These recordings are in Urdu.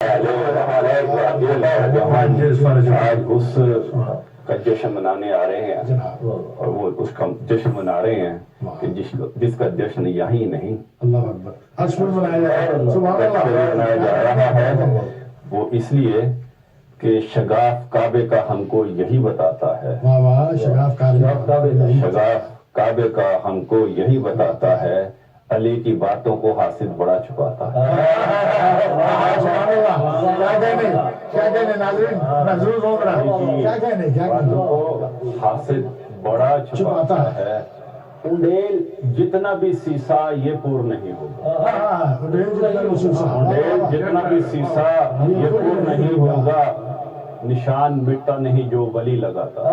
آج اس کا جشن منانے آ رہے ہیں اور وہ اس کا جشن منا رہے ہیں کہ جس کا جشن یہی نہیں منایا جا رہا ہے، وہ اس لیے کہ شگاف کعبے کا ہم کو یہی بتاتا ہے، شگاف کعبے کا ہم کو یہی بتاتا ہے، علی کی باتوں کو حاسد بڑا چھپاتا ہے۔ باتوں کو حاسد بڑا چھپاتا ہے، انڈیل جتنا بھی سیسا یہ پور نہیں ہوگا، انڈیل جتنا بھی سیسا یہ پور نہیں ہوگا، نشان مٹتا نہیں جو ولی لگاتا ہے،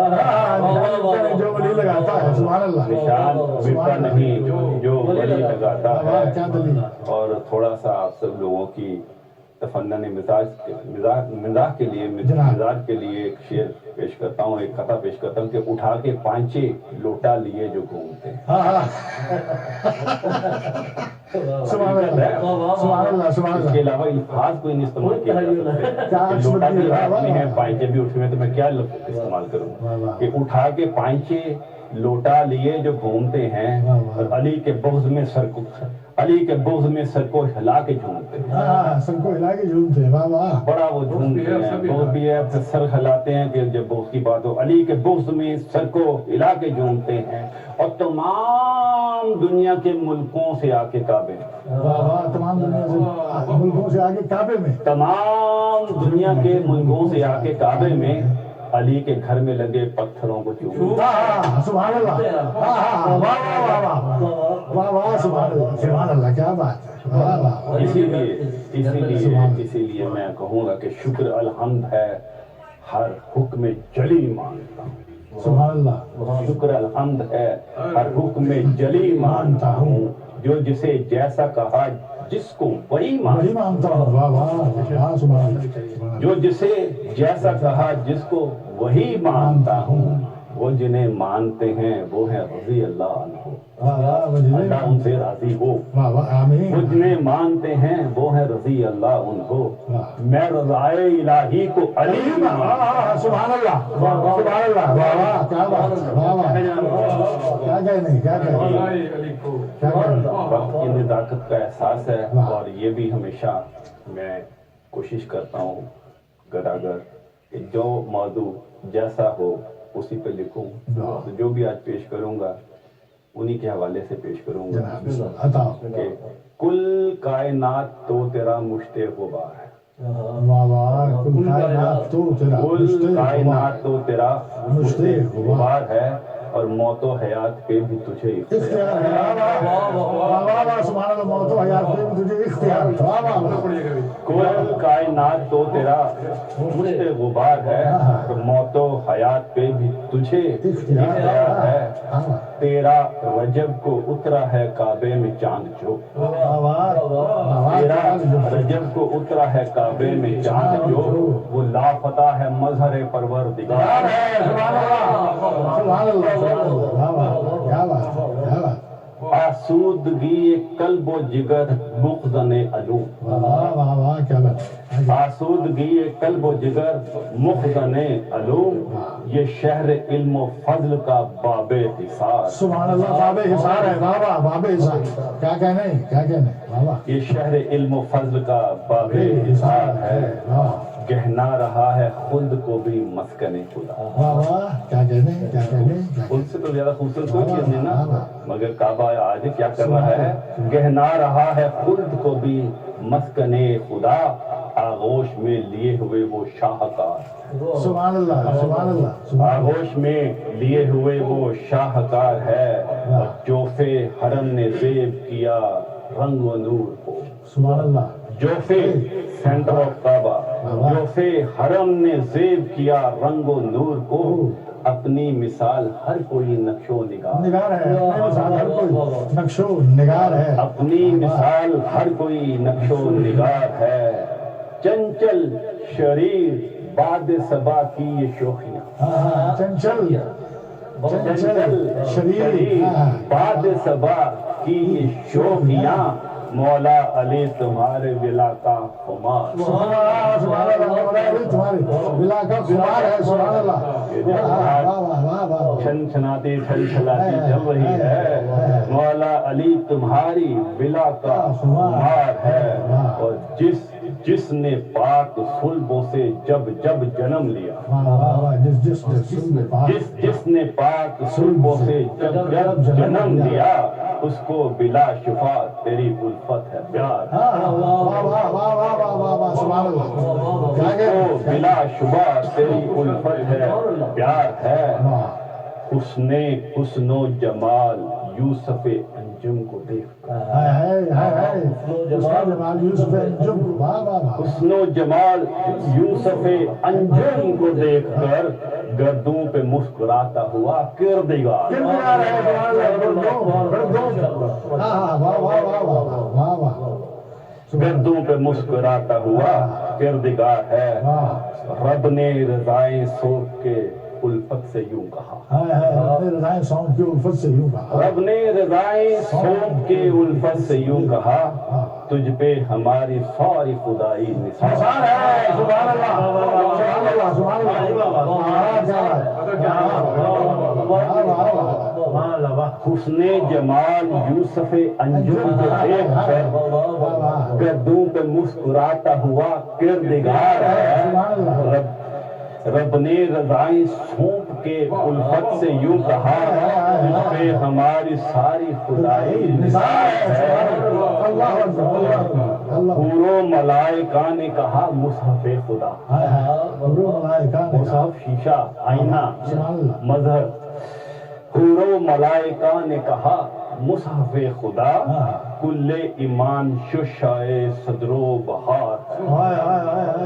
نشان مٹتا نہیں جو ولی لگاتا ہے۔ اور تھوڑا سا آپ سب لوگوں کی تفنن مزاج کے لیے ایک شعر پیش کرتا ہوں، ایک قطعہ پیش کرتا ہوں کہ اٹھا کے پانچے لوٹا لیے جو گھومتے ہیں۔ اس کے علاوہ الفاظ کوئی نہیں استعمال کیا جا سکتے، لوٹا بھی ہاتھ میں ہے، پانچے بھی اٹھے ہوئے، تو میں کیا لفظ استعمال کروں کہ اٹھا کے پانچے لوٹا لیے جو گھومتے ہیں، اور علی کے بغض میں سر کو ہلا کے جھومتے ہیں، بڑا وہ جھومتے ہیں، بغض بھی ہے، سر ہلاتے ہیں کہ جب بغض کی بات ہو، علی کے بغض میں سر کو ہلا کے جھومتے ہیں، اور تمام دنیا کے ملکوں سے آ کے کعبے میں، تمام دنیا کے ملکوں سے آ کے کعبے میں علی کے گھر میں لگے پتھروں کو چومتے ہیں۔ سبحان اللہ، سبحان اللہ، کیا بات ہے۔ اسی لیے میں کہوں گا کہ شکر الحمد ہے، ہر حکم جلی مانتا ہوں، سبحان اللہ، شکر الحمد ہے، ہر حکم جلی مانتا ہوں، جو جسے جیسا کہا جس کو وہی مانتا ہوں، جو جسے جیسا کہا جس کو وہی مانتا ہوں، وہ جنہیں مانتے ہیں وہ ہیں رضی اللہ عنہ، اللہ ان سے راضی ہو، وہ جنہیں مانتے ہیں وہ ہیں رضی اللہ عنہ، میں رضائے الہی کو علی سبحان اللہ، سبحان اللہ، کیا بات ہے، کیا کہنے، وقت کی نزاکت کا احساس ہے، اور یہ بھی ہمیشہ میں کوشش کرتا ہوں گراگر کہ جو موضوع جیسا ہو اسی پہ لکھوں، تو جو بھی آج پیش کروں گا انہی کے حوالے سے پیش کروں گا کہ کل کائنات تو تیرا مشت غبار ہے، کل کائنات تو تیرا مشت غبار ہے، اور موت و حیات پہ بھی تجھے اختیار ہے، کل کائنات تو تیرا مشت غبار ہے، اور موت و حیات پہ بھی تجھے اختیار ہے، تیرا رجب کو اترا ہے کعبے میں چاند جو، تیرا رجب کو اترا ہے کعبے میں چاند جو، وہ لافتہ ہے مظہر پروردگار ہے، آسودگی قلب و جگر مخزن علوم، آسودگی قلب و جگر مخزن علوم، یہ شہر علم و فضل کا باب حصار، سبحان اللہ، باب حصار ہے، باب حصار، کیا کہنے، یہ شہر علم و فضل کا باب حصار ہے، کہنا رہا ہے خلد کو بھی مسکن خدا، کیا کہنے، خلد سے تو زیادہ خوبصورت کوئی چیز نہیں نا، مگر کعبہ آج کیا کر رہا ہے، کہنا رہا ہے خلد کو بھی مسکن خدا، آغوش میں لیے ہوئے وہ شاہکار، سبحان اللہ، سبحان اللہ، آغوش میں لیے ہوئے وہ شاہکار ہے، اور جوفے حرم نے زیب کیا رنگ و نور کو، سبحان اللہ، جوفے سینٹر آف کعبہ، جوفے حرم نے زیب کیا رنگ و نور کو، اپنی مثال ہر کوئی نقش و نگار ہے، نقش و نگار ہے، اپنی مثال ہر کوئی نقش و نگار ہے، چنچل شریر باد صبا کی یہ شوخیاں، چنچل شریر باد صبا کی یہ شوخیاں، مولا علی تمہارے ولا کا خمار سبحان اللہ مولا علی تمہاری ولا کا خمار ہے سبحان اللہ چھن چھناتی چھل چھلاتی چل رہی ہے مولا علی تمہاری ولا کا خمار ہے اور جس نے پاک صلبوں سے جب جنم لیا جس نے پاک صلبوں سے جب جنم لیا اس کو بلا شفا تیری الفت ہے پیار اس کو بلا شبہ تیری الفت ہے پیار ہے حسن و جمال یوسف انجم کو دیکھ حسن و جمال یوسف انجم کو دیکھ کر گردوں پہ مسکراتا ہوا کردگار گردوں پہ مسکراتا ہوا کردگار ہے رب نے رضائیں سونپ کے الفت سے یوں کہا رب نے رضائیں سونپ کے الفت سے یوں کہا تجھ پہ ہماری ساری خدائی نثار ہے سبحان اللہ حسن جمال یوسف انجم کو دیکھ کر گردوں پہ مسکراتا ہوا کردگار ہے رب نے رضائیں سونپ کے الفت سے یوں کہا تجھ پہ ہماری ساری خدائی نثار ہے حور و ملائکہ نے کہا مصحف خدا مصحف شیشہ آئینہ مظہر حور و ملائکہ نے کہا مصحف خدا کل ایمان ششائے صدر و بہار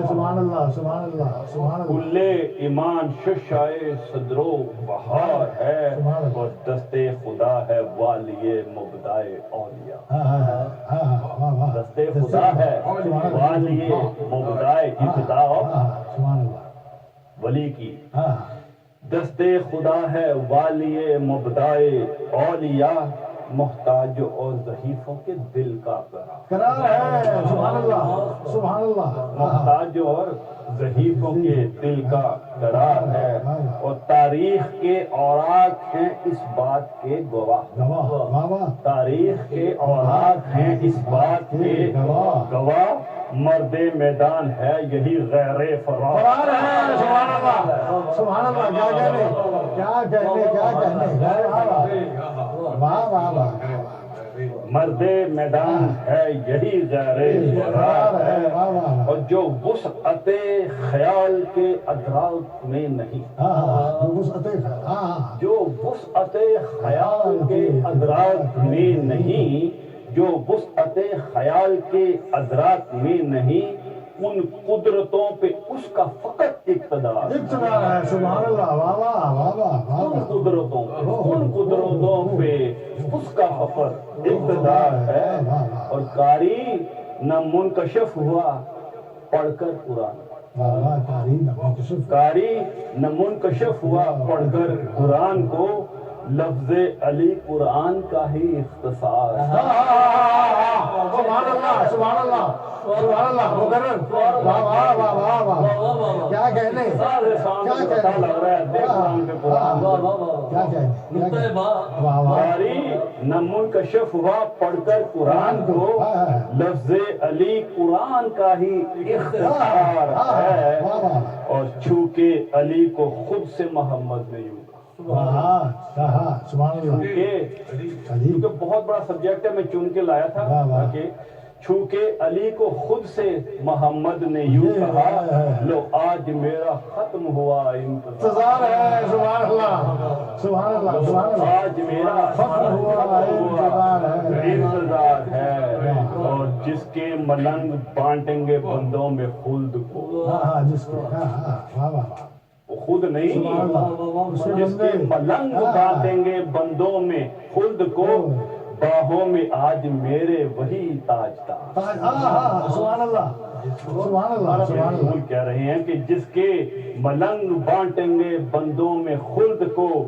سبحان اللہ کل ایمان ششائے صدر و بہار ہے اور دستے خدا ہے والی مبدائے اولیاء دستے خدا ہے والی مبدائے ابتدا ولی کی دستے خدا ہے والی مبدائے اولیاء محتاج اور ضعیفوں کے دل کا قرار ہے سبحان اللہ محتاج اور ضعیفوں کے دل کا قرار ہے اور تاریخ کے اوراق ہیں اس بات کے گواہ تاریخ کے اوراق ہیں اس بات کے گواہ مرد میدان ہے یہی غیر فرار ہے سبحان اللہ کیا کہنے مرد میدان ہے یہی غیر فرار ہے اور جو وسعت خیال کے ادراک میں نہیں جو وسعت خیال کے ادراک میں نہیں جو وسعت خیال کے ادراک میں نہیں ان قدرتوں پہ اس کا فقط اقتدار ہے سبحان اللہ ان قدرتوں پہ اس کا فقط اقتدار ہے اور قاری نہ منکشف ہوا پڑھ کر قرآن قاری نہ منکشف ہوا پڑھ کر قرآن کو لفظ علی قرآن کا ہی اختصار کیا کہنے نہ منکشف ہوا پڑھ کر قرآن کو لفظ علی قرآن کا ہی اختصار ہے اور چھو کے علی کو خود سے محمد نے یوں کیونکہ بہت بڑا سبجیکٹ ہے میں چن کے لایا تھا کہ چھوکے علی کو خود سے محمد نے یوں کہا لو آج میرا ختم ہوا انتظار ہے سبحان اللہ آج میرا ختم ہوا انتظار ہے اور جس کے ملنگ بانٹیں گے بندوں میں خلد کو خود نہیں جس کے ملنگ بانٹیں گے بندوں میں خلد کو باہوں میں آج میرے وہی تاج سبحان اللہ کہہ رہے ہیں کہ جس کے ملنگ بانٹیں گے بندوں میں خلد کو